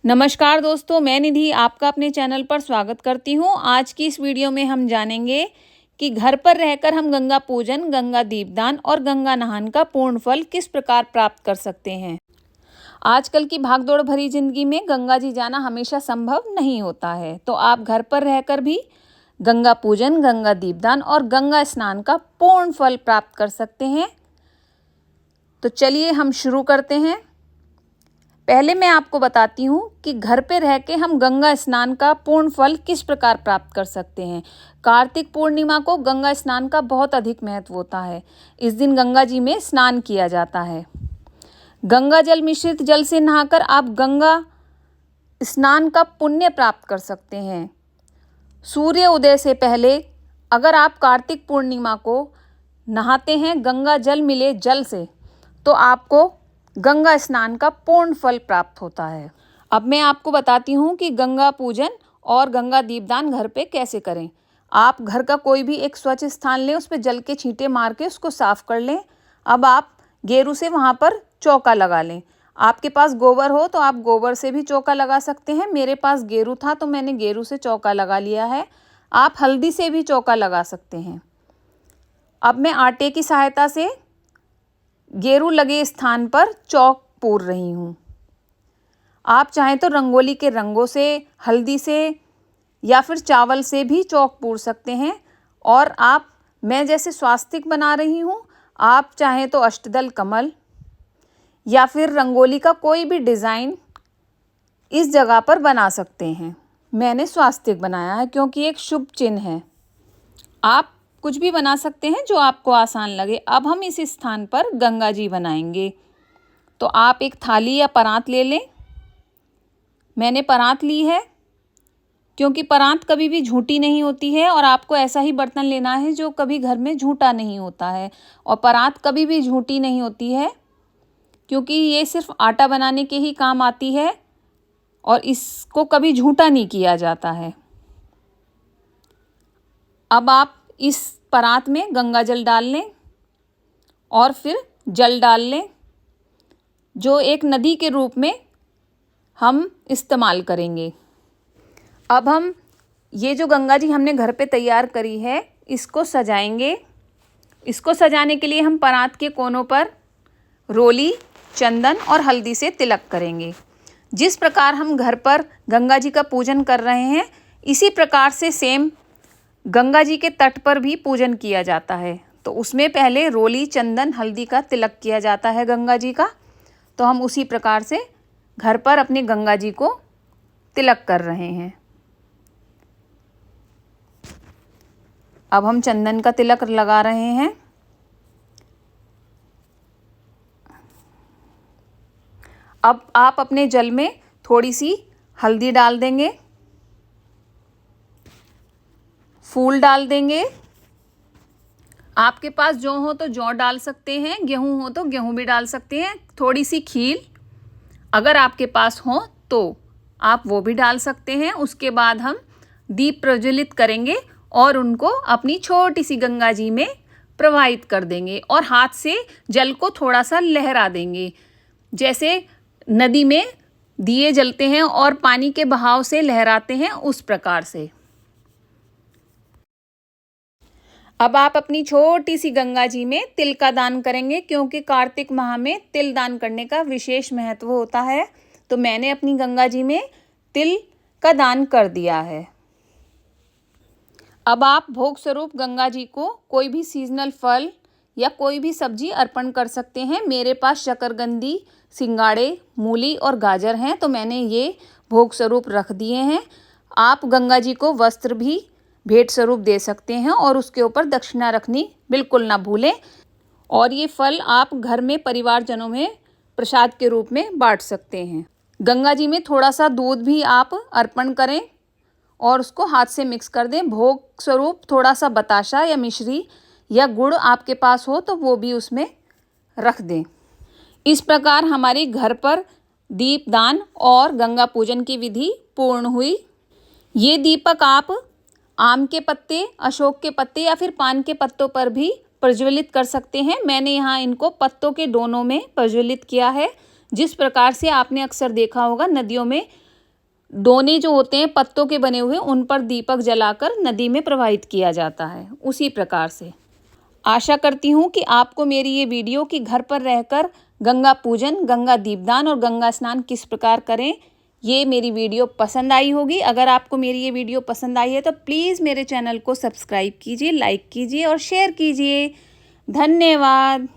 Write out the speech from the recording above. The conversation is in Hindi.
नमस्कार दोस्तों, मैं निधि आपका अपने चैनल पर स्वागत करती हूँ। आज की इस वीडियो में हम जानेंगे कि घर पर रहकर हम गंगा पूजन, गंगा दीपदान और गंगा नहान का पूर्ण फल किस प्रकार प्राप्त कर सकते हैं। आजकल की भागदौड़ भरी जिंदगी में गंगा जी जाना हमेशा संभव नहीं होता है, तो आप घर पर रहकर भी गंगा पूजन, गंगा दीपदान और गंगा स्नान का पूर्ण फल प्राप्त कर सकते हैं। तो चलिए हम शुरू करते हैं। पहले मैं आपको बताती हूँ कि घर पे रह के हम गंगा स्नान का पूर्ण फल किस प्रकार प्राप्त कर सकते हैं। कार्तिक पूर्णिमा को गंगा स्नान का बहुत अधिक महत्व होता है। इस दिन गंगा जी में स्नान किया जाता है। गंगा जल मिश्रित जल से नहाकर आप गंगा स्नान का पुण्य प्राप्त कर सकते हैं। सूर्य उदय से पहले अगर आप कार्तिक पूर्णिमा को नहाते हैं गंगा जल मिले जल से, तो आपको गंगा स्नान का पूर्ण फल प्राप्त होता है। अब मैं आपको बताती हूँ कि गंगा पूजन और गंगा दीपदान घर पे कैसे करें। आप घर का कोई भी एक स्वच्छ स्थान लें, उस पर जल के छींटे मार के उसको साफ कर लें। अब आप गेरू से वहाँ पर चौका लगा लें। आपके पास गोबर हो तो आप गोबर से भी चौका लगा सकते हैं। मेरे पास गेरू था तो मैंने गेरू से चौका लगा लिया है। आप हल्दी से भी चौका लगा सकते हैं। अब मैं आटे की सहायता से गेरू लगे स्थान पर चौक पूर रही हूँ। आप चाहें तो रंगोली के रंगों से, हल्दी से या फिर चावल से भी चौक पूर सकते हैं। और मैं जैसे स्वास्तिक बना रही हूँ, आप चाहें तो अष्टदल कमल या फिर रंगोली का कोई भी डिज़ाइन इस जगह पर बना सकते हैं। मैंने स्वास्तिक बनाया है क्योंकि एक शुभ चिन्ह है। आप कुछ भी बना सकते हैं जो आपको आसान लगे। अब हम इस स्थान पर गंगा जी बनाएंगे, तो आप एक थाली या परात ले लें। मैंने परात ली है क्योंकि परात कभी भी झूठी नहीं होती है और आपको ऐसा ही बर्तन लेना है जो कभी घर में झूठा नहीं होता है। और परात कभी भी झूठी नहीं होती है क्योंकि ये सिर्फ आटा बनाने के ही काम आती है और इसको कभी झूठा नहीं किया जाता है। अब आप इस परात में गंगा जल डाल लें और फिर जल डाल लें, जो एक नदी के रूप में हम इस्तेमाल करेंगे। अब हम ये जो गंगा जी हमने घर पे तैयार करी है, इसको सजाएंगे। इसको सजाने के लिए हम परात के कोनों पर रोली, चंदन और हल्दी से तिलक करेंगे। जिस प्रकार हम घर पर गंगा जी का पूजन कर रहे हैं, इसी प्रकार से सेम गंगा जी के तट पर भी पूजन किया जाता है। तो उसमें पहले रोली, चंदन, हल्दी का तिलक किया जाता है गंगा जी का। तो हम उसी प्रकार से घर पर अपनी गंगा जी को तिलक कर रहे हैं। अब हम चंदन का तिलक लगा रहे हैं। अब आप अपने जल में थोड़ी सी हल्दी डाल देंगे, फूल डाल देंगे। आपके पास जौ हो तो जौ डाल सकते हैं, गेहूं हो तो गेहूं भी डाल सकते हैं। थोड़ी सी खील अगर आपके पास हो तो आप वो भी डाल सकते हैं। उसके बाद हम दीप प्रज्वलित करेंगे और उनको अपनी छोटी सी गंगा जी में प्रवाहित कर देंगे और हाथ से जल को थोड़ा सा लहरा देंगे, जैसे नदी में दिए जलते हैं और पानी के बहाव से लहराते हैं, उस प्रकार से। अब आप अपनी छोटी सी गंगा जी में तिल का दान करेंगे क्योंकि कार्तिक माह में तिल दान करने का विशेष महत्व होता है। तो मैंने अपनी गंगा जी में तिल का दान कर दिया है। अब आप भोग स्वरूप गंगा जी को कोई भी सीजनल फल या कोई भी सब्जी अर्पण कर सकते हैं। मेरे पास शकरकंदी, सिंगाड़े, मूली और गाजर हैं, तो मैंने ये भोग स्वरूप रख दिए हैं। आप गंगा जी को वस्त्र भी भेंट स्वरूप दे सकते हैं और उसके ऊपर दक्षिणा रखनी बिल्कुल ना भूलें। और ये फल आप घर में परिवारजनों में प्रसाद के रूप में बांट सकते हैं। गंगा जी में थोड़ा सा दूध भी आप अर्पण करें और उसको हाथ से मिक्स कर दें। भोग स्वरूप थोड़ा सा बताशा या मिश्री या गुड़ आपके पास हो तो वो भी उसमें रख दें। इस प्रकार हमारी घर पर दीपदान और गंगा पूजन की विधि पूर्ण हुई। ये दीपक आप आम के पत्ते, अशोक के पत्ते या फिर पान के पत्तों पर भी प्रज्वलित कर सकते हैं। मैंने यहाँ इनको पत्तों के डोनों में प्रज्वलित किया है। जिस प्रकार से आपने अक्सर देखा होगा नदियों में दोने जो होते हैं पत्तों के बने हुए, उन पर दीपक जलाकर नदी में प्रवाहित किया जाता है। उसी प्रकार से आशा करती हूँ कि आपको मेरी ये वीडियो कि घर पर रहकर गंगा पूजन, गंगा दीपदान और गंगा स्नान किस प्रकार करें, ये मेरी वीडियो पसंद आई होगी। अगर आपको मेरी ये वीडियो पसंद आई है तो प्लीज़ मेरे चैनल को सब्सक्राइब कीजिए, लाइक कीजिए और शेयर कीजिए। धन्यवाद।